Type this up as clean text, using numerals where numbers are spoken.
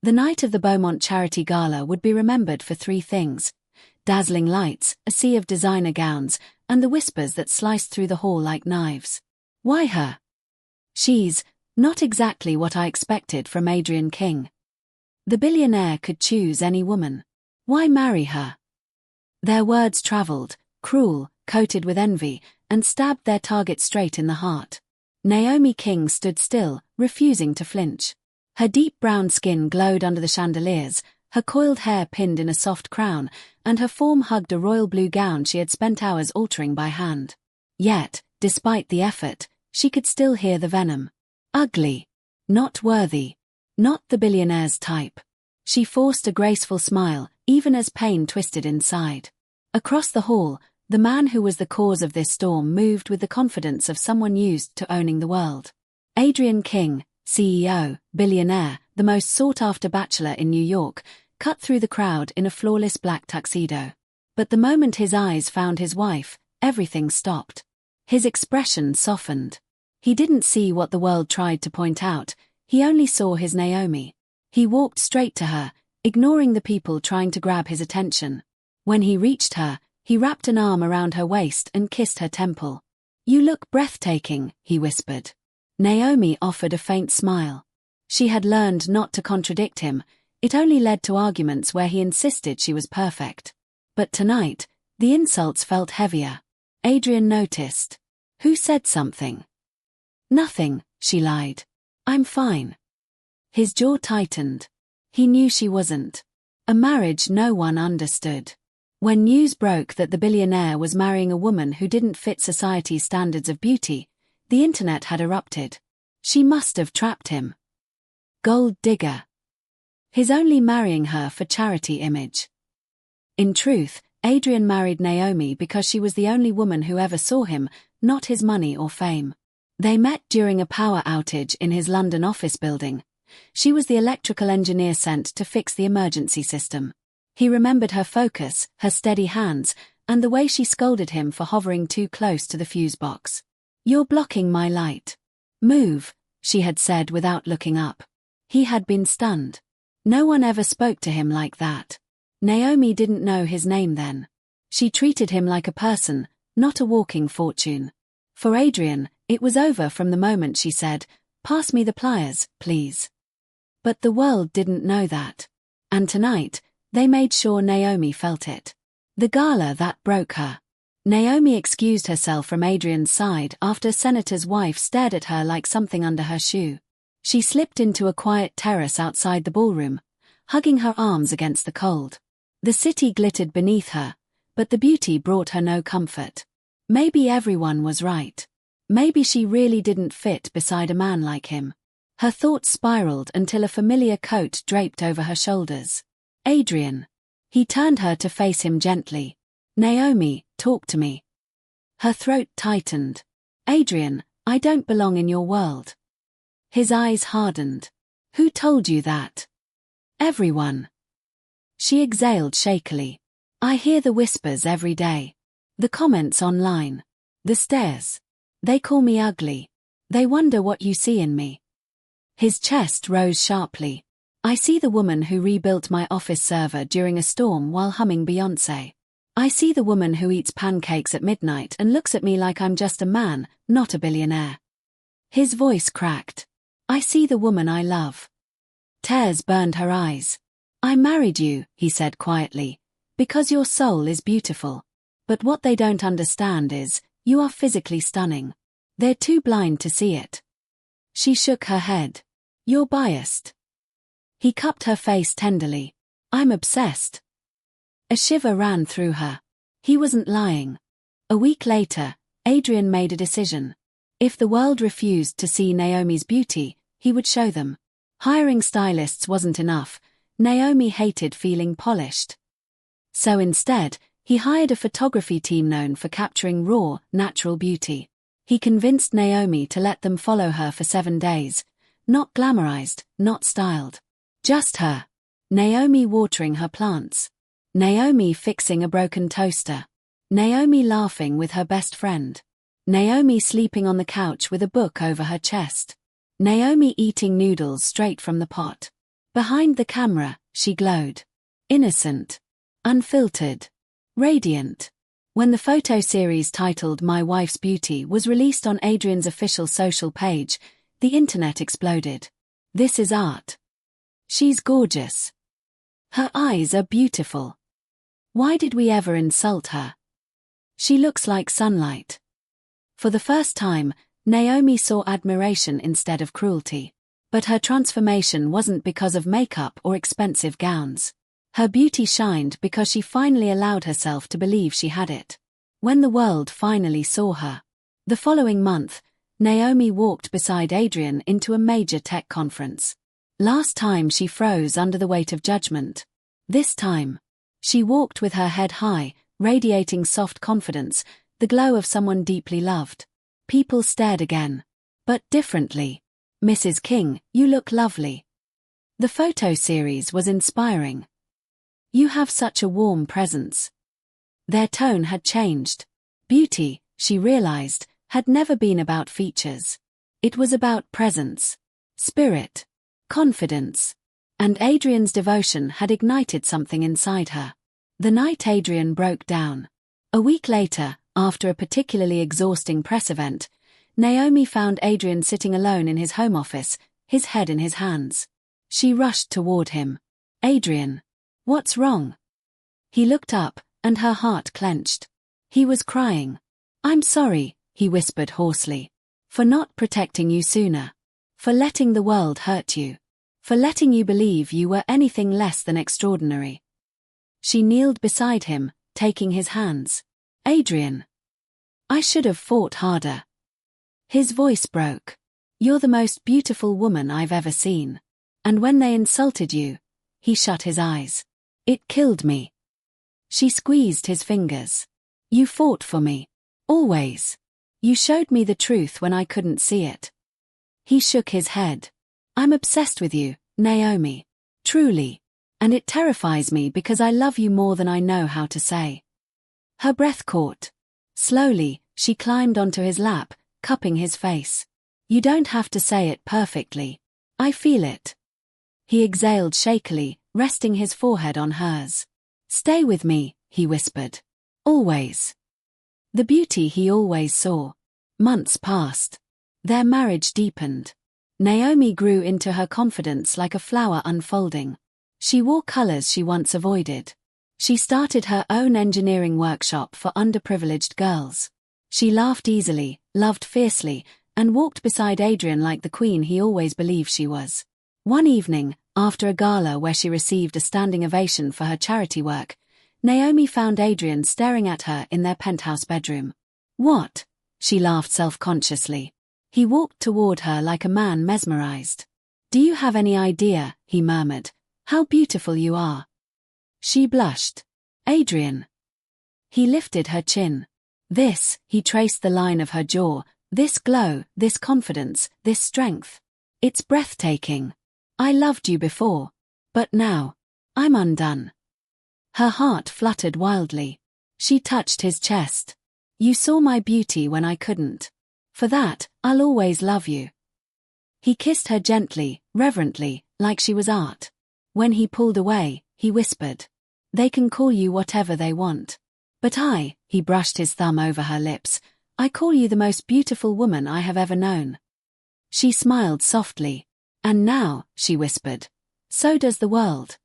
The night of the Beaumont Charity Gala would be remembered for three things: dazzling lights, a sea of designer gowns, and the whispers that sliced through the hall like knives. Why her? She's not exactly what I expected from Adrienne King. The billionaire could choose any woman. Why marry her? Their words traveled, cruel, coated with envy, and stabbed their target straight in the heart. Naomi King stood still, refusing to flinch. Her deep brown skin glowed under the chandeliers, her coiled hair pinned in a soft crown, and her form hugged a royal blue gown she had spent hours altering by hand. Yet, despite the effort, she could still hear the venom. Ugly. Not worthy. Not the billionaire's type. She forced a graceful smile, even as pain twisted inside. Across the hall, the man who was the cause of this storm moved with the confidence of someone used to owning the world. Adrienne King, CEO, billionaire, the most sought-after bachelor in New York, cut through the crowd in a flawless black tuxedo. But the moment his eyes found his wife, everything stopped. His expression softened. He didn't see what the world tried to point out, he only saw his Naomi. He walked straight to her, ignoring the people trying to grab his attention. When he reached her, he wrapped an arm around her waist and kissed her temple. "You look breathtaking," he whispered. Naomi offered a faint smile. She had learned not to contradict him, it only led to arguments where he insisted she was perfect. But tonight, the insults felt heavier. Adrienne noticed. "Who said something?" "Nothing," she lied. "I'm fine." His jaw tightened. He knew she wasn't. A marriage no one understood. When news broke that the billionaire was marrying a woman who didn't fit society's standards of beauty, the internet had erupted. She must have trapped him. Gold digger. His only marrying her for charity image. In truth, Adrienne married Naomi because she was the only woman who ever saw him, not his money or fame. They met during a power outage in his London office building. She was the electrical engineer sent to fix the emergency system. He remembered her focus, her steady hands, and the way she scolded him for hovering too close to the fuse box. "You're blocking my light. Move," she had said without looking up. He had been stunned. No one ever spoke to him like that. Naomi didn't know his name then. She treated him like a person, not a walking fortune. For Adrienne, it was over from the moment she said, "Pass me the pliers, please." But the world didn't know that. And tonight, they made sure Naomi felt it. The gala that broke her. Naomi excused herself from Adrienne's side after a senator's wife stared at her like something under her shoe. She slipped into a quiet terrace outside the ballroom, hugging her arms against the cold. The city glittered beneath her, but the beauty brought her no comfort. Maybe everyone was right. Maybe she really didn't fit beside a man like him. Her thoughts spiraled until a familiar coat draped over her shoulders. "Adrienne." He turned her to face him gently. "Naomi, talk to me." Her throat tightened. "Adrienne, I don't belong in your world." His eyes hardened. "Who told you that?" "Everyone." She exhaled shakily. "I hear the whispers every day. The comments online. The stares. They call me ugly. They wonder what you see in me." His chest rose sharply. "I see the woman who rebuilt my office server during a storm while humming Beyoncé. I see the woman who eats pancakes at midnight and looks at me like I'm just a man, not a billionaire." His voice cracked. "I see the woman I love." Tears burned her eyes. "I married you," he said quietly, "because your soul is beautiful. But what they don't understand is, you are physically stunning. They're too blind to see it." She shook her head. "You're biased." He cupped her face tenderly. "I'm obsessed." A shiver ran through her. He wasn't lying. A week later, Adrienne made a decision. If the world refused to see Naomi's beauty, he would show them. Hiring stylists wasn't enough. Naomi hated feeling polished. So instead, he hired a photography team known for capturing raw, natural beauty. He convinced Naomi to let them follow her for 7 days. Not glamorized, not styled. Just her. Naomi watering her plants. Naomi fixing a broken toaster. Naomi laughing with her best friend. Naomi sleeping on the couch with a book over her chest. Naomi eating noodles straight from the pot. Behind the camera, she glowed. Innocent. Unfiltered. Radiant. When the photo series titled My Wife's Beauty was released on Adrian's official social page, the internet exploded. This is art. She's gorgeous. Her eyes are beautiful. Why did we ever insult her? She looks like sunlight. For the first time, Naomi saw admiration instead of cruelty. But her transformation wasn't because of makeup or expensive gowns. Her beauty shined because she finally allowed herself to believe she had it. When the world finally saw her. The following month, Naomi walked beside Adrian into a major tech conference. Last time she froze under the weight of judgment. This time, she walked with her head high, radiating soft confidence, the glow of someone deeply loved. People stared again. But differently. Mrs. King, you look lovely. The photo series was inspiring. You have such a warm presence. Their tone had changed. Beauty, she realized, had never been about features. It was about presence, spirit, confidence. And Adrian's devotion had ignited something inside her. The night Adrian broke down. A week later, after a particularly exhausting press event, Naomi found Adrian sitting alone in his home office, his head in his hands. She rushed toward him. Adrian. What's wrong? He looked up, and her heart clenched. He was crying. I'm sorry, he whispered hoarsely. For not protecting you sooner. For letting the world hurt you. For letting you believe you were anything less than extraordinary. She kneeled beside him, taking his hands. Adrian. I should have fought harder. His voice broke. You're the most beautiful woman I've ever seen. And when they insulted you, he shut his eyes. It killed me. She squeezed his fingers. You fought for me. Always. You showed me the truth when I couldn't see it. He shook his head. I'm obsessed with you, Naomi. Truly. And it terrifies me because I love you more than I know how to say. Her breath caught. Slowly, she climbed onto his lap, cupping his face. You don't have to say it perfectly. I feel it. He exhaled shakily, resting his forehead on hers. Stay with me, he whispered. Always. The beauty he always saw. Months passed. Their marriage deepened. Naomi grew into her confidence like a flower unfolding. She wore colors she once avoided. She started her own engineering workshop for underprivileged girls. She laughed easily, loved fiercely, and walked beside Adrian like the queen he always believed she was. One evening, after a gala where she received a standing ovation for her charity work, Naomi found Adrian staring at her in their penthouse bedroom. What? She laughed self-consciously. He walked toward her like a man mesmerized. Do you have any idea, he murmured, how beautiful you are? She blushed. Adrian. He lifted her chin. This, he traced the line of her jaw, this glow, this confidence, this strength. It's breathtaking. I loved you before. But now, I'm undone. Her heart fluttered wildly. She touched his chest. You saw my beauty when I couldn't. For that, I'll always love you. He kissed her gently, reverently, like she was art. When he pulled away, he whispered. They can call you whatever they want. But he brushed his thumb over her lips, I call you the most beautiful woman I have ever known. She smiled softly. And now, she whispered, so does the world.